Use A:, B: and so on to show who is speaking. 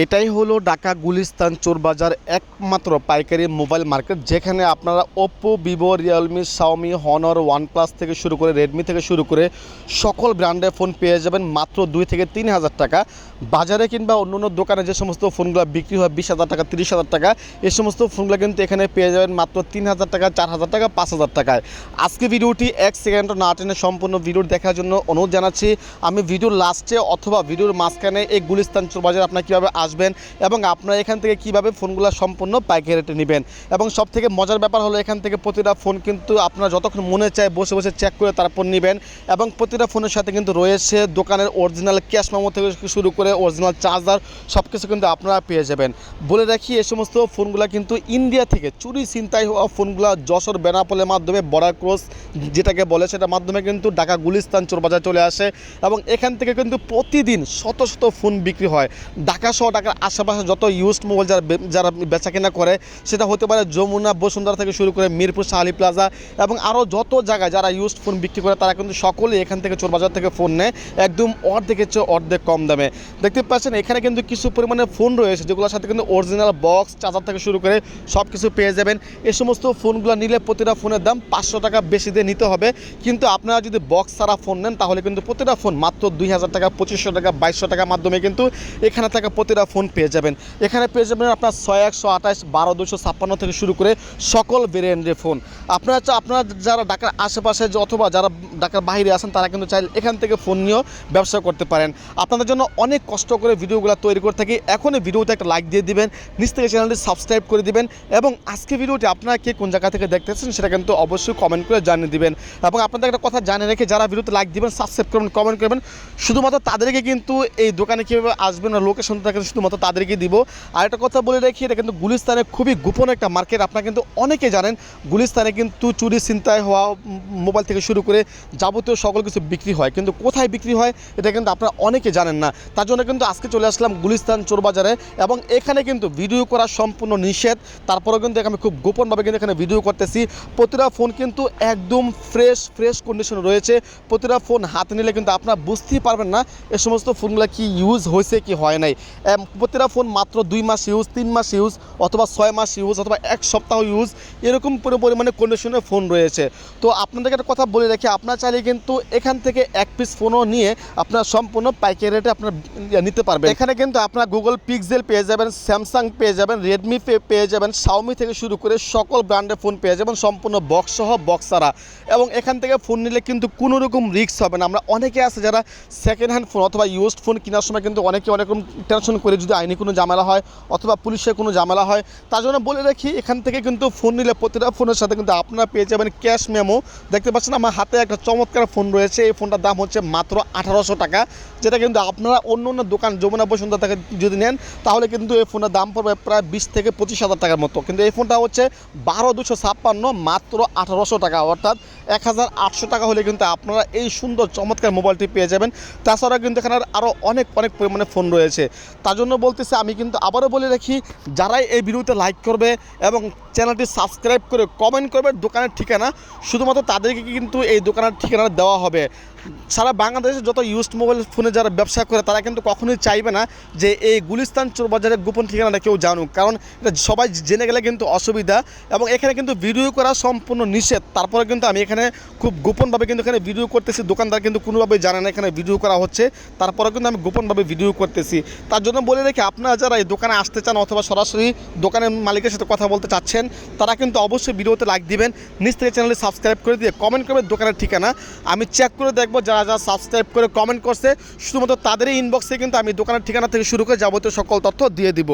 A: এটাই হলো ঢাকা গুলিস্তান চোরবাজার একমাত্র পাইকারি মোবাইল মার্কেট, যেখানে আপনারা Oppo, Vivo, Realme, Xiaomi, Honor, OnePlus থেকে শুরু করে রেডমি থেকে শুরু করে সকল ব্র্যান্ডের ফোন পেয়ে যাবেন মাত্র 2 থেকে 3 হাজার টাকা। বাজারে কিংবা অন্য অন্য দোকানে যে সমস্ত ফোনগুলো বিক্রি হয় 20,000 টাকা, 30,000 টাকা, এই সমস্ত ফোনগুলো কিন্তু এখানে পেয়ে যাবেন মাত্র 3,000 টাকা, 4,000 টাকা, 5,000 টাকায়। আজকে ভিডিওটি 1 সেকেন্ড না টেনে সম্পূর্ণ ভিডিও দেখার জন্য অনুরোধ জানাচ্ছি। আমি ভিডিওর লাস্টে অথবা ভিডিওর মাঝখানে এই গুলিস্তান চোরবাজার আপনারা কীভাবে আসবেন এবং আপনারা এখান থেকে কীভাবে ফোনগুলো সম্পূর্ণ পাইকারি রেটে নেবেন। এবং সবথেকে মজার ব্যাপার হলো এখান থেকে প্রতিটা ফোন কিন্তু আপনারা যতক্ষণ মনে চায় বসে বসে চেক করে তারপর নেবেন। এবং প্রতিটা ফোনের সাথে কিন্তু রয়েছে দোকানের অরিজিনাল ক্যাশ মেমো থেকে শুরু করে অরিজিনাল চার্জার সব কিছু কিন্তু আপনারা পেয়ে যাবেন। বলে রাখি, এই সমস্ত ফোনগুলো কিন্তু ইন্ডিয়া থেকে চুরি ছিনতাই হওয়া ফোনগুলো যশোর বেনাপোলের মাধ্যমে বর্ডার ক্রস যেটাকে বলে সেটার মাধ্যমে কিন্তু ঢাকা গুলিস্তান চোরবাজার চলে আসে। এবং এখান থেকে কিন্তু প্রতিদিন শত শত ফোন বিক্রি হয়। ঢাকা সহ ঢাকার আশেপাশে যত ইউজড মোবাইল যারা বেচা কেনা করে, সেটা হতে পারে যমুনা, বসুন্ধরা থেকে শুরু করে মিরপুর, শাহালি প্লাজা এবং আরও যত জায়গায় যারা ইউজড ফোন বিক্রি করে তারা কিন্তু সকলেই এখান থেকে চোরবাজার থেকে ফোন নেয় একদম অর্ধেকের চেয়ে অর্ধেক কম দামে। দেখতে পাচ্ছেন এখানে কিন্তু কিছু পরিমাণে ফোন রয়েছে যেগুলোর সাথে কিন্তু অরিজিনাল বক্স, চার্জার থেকে শুরু করে সব কিছু পেয়ে যাবেন। এই সমস্ত ফোনগুলো নিলে প্রতিটা ফোনের দাম 500 টাকা বেশি দিয়ে নিতে হবে। কিন্তু আপনারা যদি বক্স ছাড়া ফোন নেন তাহলে কিন্তু প্রতিটা ফোন মাত্র 2,000 টাকা, 2,500 টাকা, 2,200 টাকার মাধ্যমে কিন্তু এখানে থাকা প্রতিটা ফোন পেয়ে যাবেন। এখানে পেয়ে যাবেন আপনার 6, 128, 12, 256 থেকে শুরু করে সকল ভেরিয়েন্টের ফোন। আপনারা যারা ঢাকার আশেপাশে অথবা যারা ঢাকার বাইরে আছেন তারা কিন্তু চাইলে এখান থেকে ফোন নিয়েও ব্যবসা করতে পারেন। আপনাদের জন্য অনেক কষ্ট করে ভিডিওগুলো তৈরি করে থাকি। এখনই ভিডিওতে একটা লাইক দিয়ে দিবেন, নিচ থেকে চ্যানেলটি সাবস্ক্রাইব করে দিবেন এবং আজকে ভিডিওটি আপনারা কে কোন জায়গা থেকে দেখতেছেন সেটা কিন্তু অবশ্যই কমেন্ট করে জানিয়ে দিবেন। এবং আপনাদের একটা কথা জানিয়ে রেখে যারা ভিডিওতে লাইক দিবেন, সাবস্ক্রাইব করবেন, কমেন্ট করবেন, শুধুমাত্র তাদেরকে কিন্তু এই দোকানে কীভাবে আসবেন না লোকেশনটা কিন্তু শুধুমাত্র তাদেরকে দিব। আর একটা কথা বলে রাখি, এটা কিন্তু গুলিস্তানে খুবই গোপন একটা মার্কেট। আপনারা কিন্তু অনেকে জানেন গুলিস্তানে কিন্তু চুরি ছিনতাই হওয়া মোবাইল থেকে শুরু করে যাবতীয় সকল কিছু বিক্রি হয়, কিন্তু কোথায় বিক্রি হয় এটা কিন্তু আপনারা অনেকে জানেন না। তার জন্য কিন্তু আজকে চলে আসলাম গুলিস্তান চোরবাজারে এবং এখানে কিন্তু ভিডিও করা সম্পূর্ণ নিষেধ। তারপরেও কিন্তু আমি খুব গোপনভাবে কিন্তু এখানে ভিডিও করতেছি। প্রতিটা ফোন কিন্তু একদম ফ্রেশ কন্ডিশনে রয়েছে। প্রতিটা ফোন হাতে নিলে কিন্তু আপনারা বুঝতেই পারবেন না এই সমস্ত ফোনগুলো কি ইউজ হয়েছে কি হয় নাই। প্রতিটা ফোন মাত্র 2 মাস ইউজ, 3 মাস ইউজ অথবা 6 মাস ইউজ অথবা 1 সপ্তাহ ইউজ, এরকম পরিমাণে কন্ডিশনের ফোন রয়েছে। তো আপনাদেরকে একটা কথা বলে রাখি, আপনারা চাইলে কিন্তু এখান থেকে এক পিস ফোনও নিয়ে আপনার সম্পূর্ণ পাইকারি রেটে আপনার নিতে পারবেন। এখানে কিন্তু আপনার গুগল পিক্সেল পেয়ে যাবেন, স্যামসাং পেয়ে যাবেন, রেডমি পেয়ে যাবেন, শাওমি থেকে শুরু করে সকল ব্র্যান্ডের ফোন পেয়ে যাবেন সম্পূর্ণ বক্স সহ, বক্স ছাড়া। এবং এখান থেকে ফোন নিলে কিন্তু কোনো রকম রিস্ক হবে না। আমরা অনেকে আছে যারা সেকেন্ড হ্যান্ড ফোন অথবা ইউজড ফোন কেনার সময় কিন্তু অনেক রকম টেনশন করে যদি আইনি কোনো ঝামেলা হয় অথবা পুলিশের কোনো ঝামেলা হয়। তার জন্য বলে রাখি, এখান থেকে কিন্তু ফোন নিলে প্রতিটা ফোনের সাথে কিন্তু আপনারা পেয়ে যাবেন ক্যাশ মেমো। দেখতে পাচ্ছেন আমার হাতে একটা চমৎকার ফোন রয়েছে। এই ফোনটার দাম হচ্ছে মাত্র 1,800 টাকা, যেটা কিন্তু আপনারা অন্য অন্য দোকান যমুনা, বসুন্ধরা থেকে যদি নেন তাহলে কিন্তু এই ফোনের দাম পড়বে প্রায় 20 থেকে 25,000 টাকার মতো। কিন্তু এই ফোনটা হচ্ছে 12,256 মাত্র 1,800 টাকা, অর্থাৎ 1,800 টাকা হলে কিন্তু আপনারা এই সুন্দর চমৎকার মোবাইলটি পেয়ে যাবেন। তাছাড়া কিন্তু এখানে আরও অনেক পরিমাণে ফোন রয়েছে। তার জন্য বলতেছি, আমি কিন্তু আবারও বলে রাখি, যারাই এই ভিডিওতে লাইক করবে এবং চ্যানেলটি সাবস্ক্রাইব করে কমেন্ট করবে দোকানের ঠিকানা, শুধুমাত্র তাদেরকে কিন্তু এই দোকানের ঠিকানা দেওয়া হবে। সারা বাংলাদেশে যত ইউজড মোবাইল ফোনে যারা ব্যবসা করে তারা কিন্তু কখনোই চাইবে না যে এই গুলিস্তান চোরবাজারের গোপন ঠিকানাটা কেউ জানুক, কারণ এটা সবাই জেনে গেলে কিন্তু অসুবিধা। এবং এখানে কিন্তু ভিডিও করা সম্পূর্ণ নিষেধ। তারপরে কিন্তু আমি এখানে খুব গোপনভাবে কিন্তু এখানে ভিডিও করতেছি। দোকানদার কিন্তু কোনোভাবেই জানে না এখানে ভিডিও করা হচ্ছে, তারপরে কিন্তু আমি গোপনভাবে ভিডিও করতেছি। তার জন্য বলে রেখে, আপনারা যারা এই দোকানে আসতে চান অথবা সরাসরি দোকানের মালিকের সাথে কথা বলতে চাচ্ছেন তারা কিন্তু অবশ্যই ভিডিওতে লাইক দিবেন, নিচ থেকে চ্যানেলটি সাবস্ক্রাইব করে দিয়ে কমেন্ট করবেন দোকানের ঠিকানা। আমি চেক করে দেখব যারা সাবস্ক্রাইব করে কমেন্ট করছে শুধুমাত্র তাদেরই ইনবক্সে কিন্তু আমি দোকানের ঠিকানা থেকে শুরু করে যাবতীয় সকল তথ্য দিয়ে দিব।